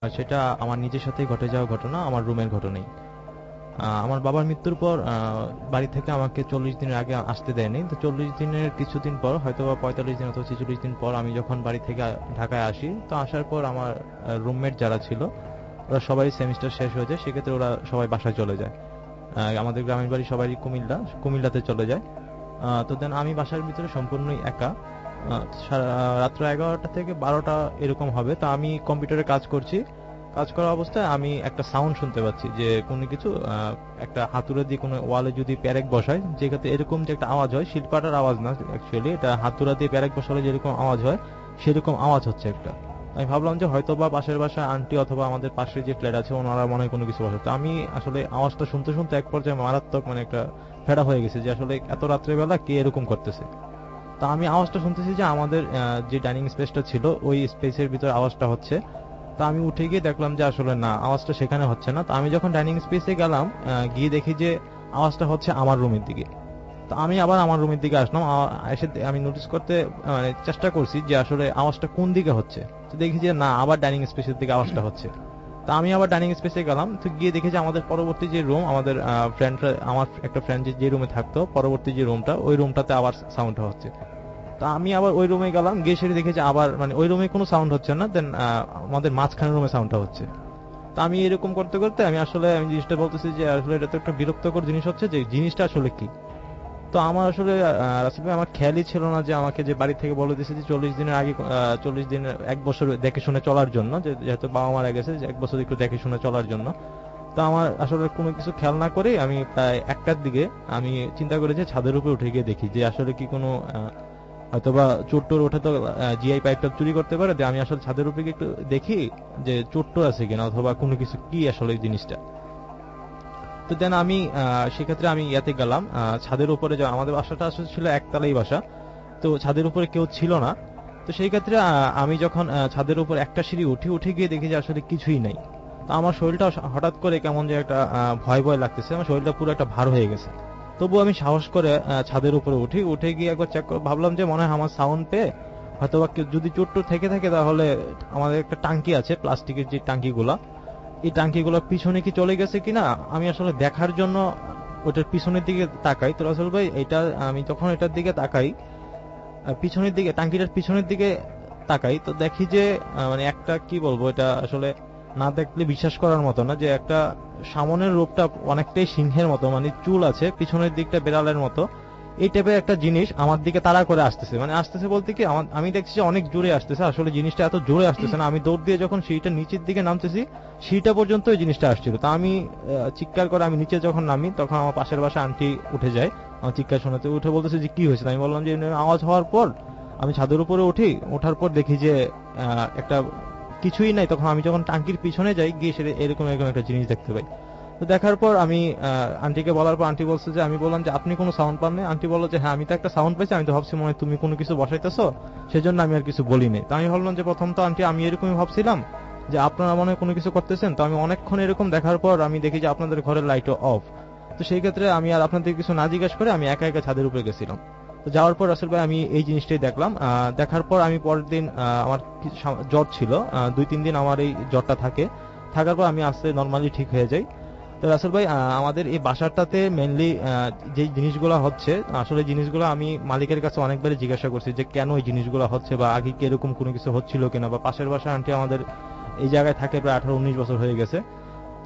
আর সেটা আমার নিজের সাথেই ঘটে যাওয়া ঘটনা, আমার রুমের ঘটনাই। আমার বাবার মৃত্যুর পর বাড়ি থেকে আমাকে 40 দিনের আগে আসতে দেয়নি। তো 40 দিনের কিছুদিন পর, হয়তো বা 45 দিন অথবা 46 দিন পর, আমি যখন বাড়ি থেকে ঢাকায় আসি, তো আসার পর আমার রুমমেট যারা ছিল ওরা সবাই সেমিস্টার শেষ হয়ে যায়, সেক্ষেত্রে ওরা সবাই বাসায় চলে যায়। আমাদের গ্রামের বাড়ি সবাই কুমিল্লাতে চলে যায়। তো দেন আমি বাসার ভিতরে সম্পূর্ণই একা। রাত্র 11টা থেকে 12টা এরকম হবে, তো আমি কম্পিউটারে কাজ করছি। কাজ করা অবস্থায় আমি একটা সাউন্ড শুনতে পাচ্ছি যে কোনো কিছু, একটা হাতুড়ে দিয়ে কোনো ওয়ালে যদি প্যারেক বসায়, যেক্ষেত্রে এরকম যে একটা আওয়াজ হয়, শিলপাটার আওয়াজ না অ্যাকচুয়ালি, এটা হাতুড়া দিয়ে প্যারেক বসালে যেরকম আওয়াজ হয় সেরকম আওয়াজ হচ্ছে একটা। আমি ভাবলাম যে হয়তো বা পাশের বাসায় আন্টি অথবা আমাদের পাশে যে ফ্ল্যাট আছে ওনারা মনে হয় কোনো কিছু বসে। তো আমি আসলে আওয়াজটা শুনতে শুনতে এক পর্যায়ে মারাত্মক মানে একটা ফেরা হয়ে গেছে যে আসলে এত রাত্রেবেলা কে এরকম করতেছে। তা আমি আওয়াজটা শুনতেছি যে আমাদের যে ডাইনিং স্পেসটা ছিল ওই স্পেসের ভিতর আওয়াজটা হচ্ছে। তা আমি উঠে গিয়ে দেখলাম যে আসলে না, আওয়াজটা সেখানে হচ্ছে না। তো আমি যখন ডাইনিং স্পেসে গেলাম, গিয়ে দেখি যে আওয়াজটা হচ্ছে আমার রুমের দিকে। তো আমি আবার আমার রুমের দিকে আসলাম। এসে আমি নোটিস করতে মানে চেষ্টা করছি যে আসলে আওয়াজটা কোন দিকে হচ্ছে। তো দেখি যে না, আবার ডাইনিং স্পেসের দিকে আওয়াজটা হচ্ছে। তা আমি আবার ডাইনিং স্পেসে গেলাম, তো গিয়ে দেখি যে আমাদের পরবর্তী যে রুম, আমাদের ফ্রেন্ডরা, আমার একটা ফ্রেন্ড যে রুমে থাকতো, পরবর্তী যে রুমটা, ওই রুমটাতে আবার সাউন্ডটা হচ্ছে। তা আমি আবার ওই রুমে গেলাম, গিয়ে সেটা দেখে যে আবার মানে ওই রুমে কোনো সাউন্ড হচ্ছে না, দেন আমাদের মাঝখানের রুমে সাউন্ডটা হচ্ছে। তা আমি এরকম করতে করতে আমি জিনিসটা বলতেছি যে আসলে এটা তো একটা বিরক্তকর জিনিস হচ্ছে, যে জিনিসটা আসলে কি। তো আমার আসলে রাসেল ভাই, আমার খেয়ালই ছিল না যে আমাকে যে বাড়ি থেকে বলে দিয়েছে যে 40 দিনের আগে, 40 দিনের 1 বছর দেখে শুনে চলার জন্য, যেহেতু বাবা মারা গেছে, যে 1 বছর একটু দেখে শুনে চলার জন্য। তো আমার আসলে কোনো কিছু খেয়াল না করে আমি প্রায় 1টার দিকে আমি চিন্তা করি যে ছাদের উপরে উঠে গিয়ে দেখি যে আসলে কি কোনো হয়তোবা চোর টোর ওঠে তো জিআই পাইপটা চুরি করতে পারে। যে আমি আসলে ছাদের উপরে গিয়ে একটু দেখি যে চোর টোর আছে কিনা, অথবা কোনো কিছু কি আসলে এই জিনিসটা। তো দেন আমি সেক্ষেত্রে আমি ইয়াতে গেলাম, ছাদের উপরে। যা আমাদের বাসাটা আসলে ছিল একতলাই বাসা, তো ছাদের উপরে কেউ ছিল না। তো সেই ক্ষেত্রে আমি যখন ছাদের উপর একটা সিঁড়ি উঠে গিয়ে দেখি যে আসলে কিছুই নাই। তো আমার শরীরটা হঠাৎ করে কেমন যে একটা ভয় ভয় লাগতেছে, আমার শরীরটা পুরো একটা ভার হয়ে গেছে। তবু আমি সাহস করে ছাদের উপরে উঠে গিয়ে একবার চেক করে ভাবলাম যে মনে হয় আমার সাউন্ড পেয়ে হয়তো বা যদি চোট টোট থেকে থাকে, তাহলে আমাদের একটা টাঙ্কি আছে, প্লাস্টিকের যে টাঙ্কিগুলা, এই টাঙ্কিগুলোর পিছনে কি চলে গেছে কিনা আমি আসলে দেখার জন্য ওটার পিছনের দিকে তাকাই। তো রাসেল ভাই, এটা আমি তখন এটার দিকে তাকাই, পিছনের দিকে, টাঙ্কিটার পিছনের দিকে তাকাই, তো দেখি যে মানে একটা কি বলবো, এটা আসলে না দেখলে বিশ্বাস করার মতো না, যে একটা সামনের রূপটা অনেকটাই সিংহের মতো, মানে চুল আছে, পিছনের দিকটা বেড়ালের মতো, এই টাইপের একটা জিনিস আমার দিকে তাড়া করে আসতেছে। মানে আসতেছে বলতে কি, আমি দেখছি যে অনেক জোরে আসতেছে, আসলে জিনিসটা এত জোরে আসতেছে না। আমি দৌড় দিয়ে যখন সিঁড়িটা নিচের দিকে নামতেছি, সিঁড়িটা পর্যন্ত ওই জিনিসটা আসছিল। তা আমি চিৎকার করে আমি নিচে যখন নামি, তখন আমার পাশের বাসা আন্টি উঠে যায়। আমার চিৎকার শোনাতে উঠে বলতেছে যে কি হয়েছে। আমি বললাম যে আওয়াজ হওয়ার পর আমি ছাদের উপরে উঠি, ওঠার পর দেখি যে একটা কিছুই নাই। তখন আমি যখন টাঙ্কির পিছনে যাই, গিয়ে সেটা এরকম এরকম একটা জিনিস দেখতে পাই। তো দেখার পর আমি আন্টিকে বলার পর আন্টি বলছে যে, আমি বললাম যে আপনি কোনো সাউন্ড পাননি? আন্টি বললো যে হ্যাঁ, আমি তো একটা সাউন্ড পেয়েছি, আমি তো ভাবছি মনে হয় তুমি কোনো কিছু বসাইতেছো, সেজন্য আমি আর কিছু বলিনি। তো আমি ভাবলাম যে প্রথম তো আন্টি আমি এরকমই ভাবছিলাম যে আপনারা মনে হয় কোনো কিছু করতেছেন। তো আমি অনেকক্ষণ এরকম দেখার পর আমি দেখি যে আপনাদের ঘরের লাইটও অফ। তো সেই ক্ষেত্রে আমি আর আপনাদের কিছু না জিজ্ঞেস করে আমি একা একা ছাদের উপরে গেছিলাম। তো যাওয়ার পর রাসেল ভাই আমি এই জিনিসটাই দেখলাম। দেখার পর আমি পরের দিন আমার জ্বর ছিল, 2-3 দিন আমার এই জ্বরটা থাকে। থাকার পর আমি আস্তে নর্মালি ঠিক হয়ে যাই। তো রাসেল ভাই, আমাদের এই বাসাটাতে মেনলি যে জিনিসগুলো হচ্ছে, আসলে জিনিসগুলো আমি মালিকের কাছে অনেকবারই জিজ্ঞাসা করছি যে কেন এই জিনিসগুলো হচ্ছে, বা আগে কি এরকম কোনো কিছু হচ্ছিল কিনা। বা পাশের বাসা আন্টি আমাদের এই জায়গায় থাকে প্রায় 18-19 বছর হয়ে গেছে।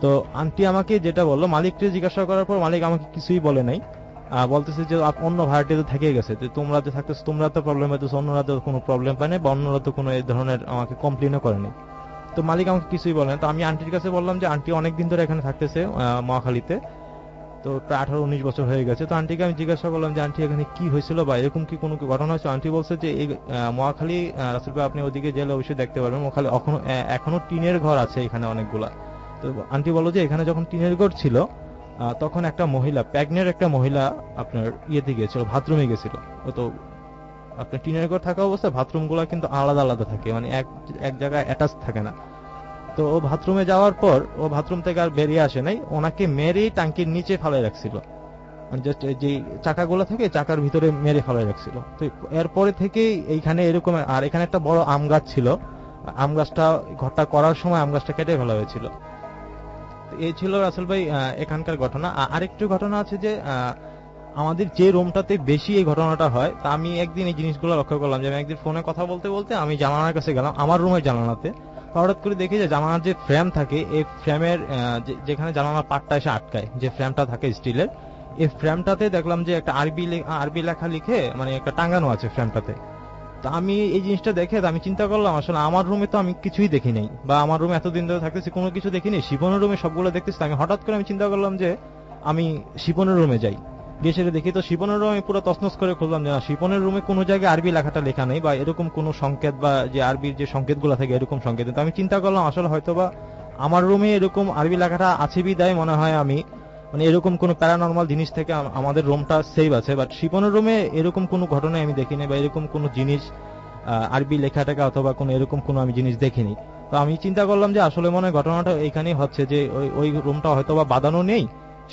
তো আন্টি আমাকে যেটা বললো, মালিককে জিজ্ঞাসা করার পর মালিক আমাকে কিছুই বলে নাই। বলতেছে যে অন্য ভাড়াটিয়া তো থেকে গেছে, তো তোমরা যে থাকতেছো তোমরা তো প্রবলেম পাইতেছো, অন্যরা তো কোনো প্রবলেম পায় নাই, বা অন্যরা তো কোনো এই ধরনের আমাকে কমপ্লেনও করেনি। তো মালিক আমাকে কিছুই বলে না। তো আমি আন্টির কাছে বললাম যে আন্টি অনেকদিন ধরে এখানে থাকতেছে মহাখালীতে, তো প্রায় 18-19 বছর হয়ে গেছে। তো আন্টিকে আমি জিজ্ঞাসা করলাম যে আন্টি এখানে কি হয়েছিল, বা এরকম কি কোনো ঘটনা হয়েছে। আন্টি বলছে যে এই মহাখালী, রাসেল ভাই আপনি ওদিকে গেলে অবশ্যই দেখতে পারবেন, মহাখালী এখনো টিনের ঘর আছে এখানে অনেকগুলা। তো আন্টি বললো যে এখানে যখন টিনের ঘর ছিল, তখন একটা মহিলা, প্রেগনেন্ট একটা মহিলা আপনার ইয়েতে গিয়েছিল, বাথরুমে গেছিল। তো আপনার টিনের ঘর থাকা অবস্থায় বাথরুম গুলা কিন্তু আলাদা আলাদা থাকে, মানে এক এক জায়গায় অ্যাটাচ থাকে না। তো ও বাথরুমে যাওয়ার পর ও বাথরুম থেকে আর বেরিয়ে আসে নাই, ওনাকে মেরেই টাঙ্কির নিচে ফেলাই রাখছিল। জাস্ট যে চাকাগুলো থাকে চাকার ভিতরে মেরে ফেলাই রাখছিল। তো এরপরে থেকেই এইখানে এরকম, আর এখানে একটা বড় আম গাছ ছিল, আম গাছটা, ঘরটা করার সময় আম গাছটা কেটে ফেলা হয়েছিল। তো এই ছিল রাসেল ভাই এখানকার ঘটনা। আরেকটু ঘটনা আছে যে আমাদের যে রুমটাতে বেশি এই ঘটনাটা হয়, তা আমি একদিন এই জিনিসগুলো লক্ষ্য করলাম যে আমি একদিন ফোনে কথা বলতে বলতে আমি জানালার কাছে গেলাম, আমার রুমের জানালাতে। হঠাৎ করে দেখি যে জানালার যে ফ্রেম থাকে, এই ফ্রেমের যেখানে জানালার পাটটা এসে আটকায়, যে ফ্রেমটা থাকে স্টিলের, এই ফ্রেমটাতে দেখলাম যে একটা আরবি লেখা লিখে মানে একটা টাঙানো আছে ফ্রেমটাতে। তো আমি এই জিনিসটা দেখে আমি চিন্তা করলাম আসলে আমার রুমে তো আমি কিছুই দেখি নাই, বা আমার রুমে এতদিন ধরে থাকতেছি কোনো কিছু দেখিনি, শিপনের রুমে সবগুলো দেখতেছি। আমি হঠাৎ করে আমি চিন্তা করলাম যে আমি শিপনের রুমে যাই। গিয়ে সেটা দেখি তো শিপনের রুম আমি পুরো তছনছ করে খুললাম যে না, শিপনের রুমে কোনো জায়গায় আরবি লেখাটা লেখা নেই, বা এরকম কোনো সংকেত বা যে আরবির যে সংকেতগুলো থাকে এরকম সংকেত। তো আমি চিন্তা করলাম আসলে হয়তোবা আমার রুমে এরকম আরবি লেখাটা আছে বিদায় মনে হয় আমি মানে এরকম কোনো প্যারানর্মাল জিনিস থেকে আমাদের রুমটা সেভ আছে। বাট শিপনের রুমে এরকম কোনো ঘটনায় আমি দেখিনি, বা এরকম কোনো জিনিস আরবি লেখাটাকে অথবা কোনো এরকম কোনো আমি জিনিস দেখিনি। তো আমি চিন্তা করলাম যে আসলে মনে হয় ঘটনাটা এখানেই হচ্ছে, যে ওই রুমটা হয়তোবা বাঁধানো নেই,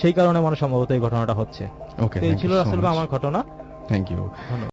সেই কারণে মনে সম্ভবত এই ঘটনাটা হচ্ছে। ওকে, তো এই ছিল আসলে আমার ঘটনা। Thank you. ধন্যবাদ।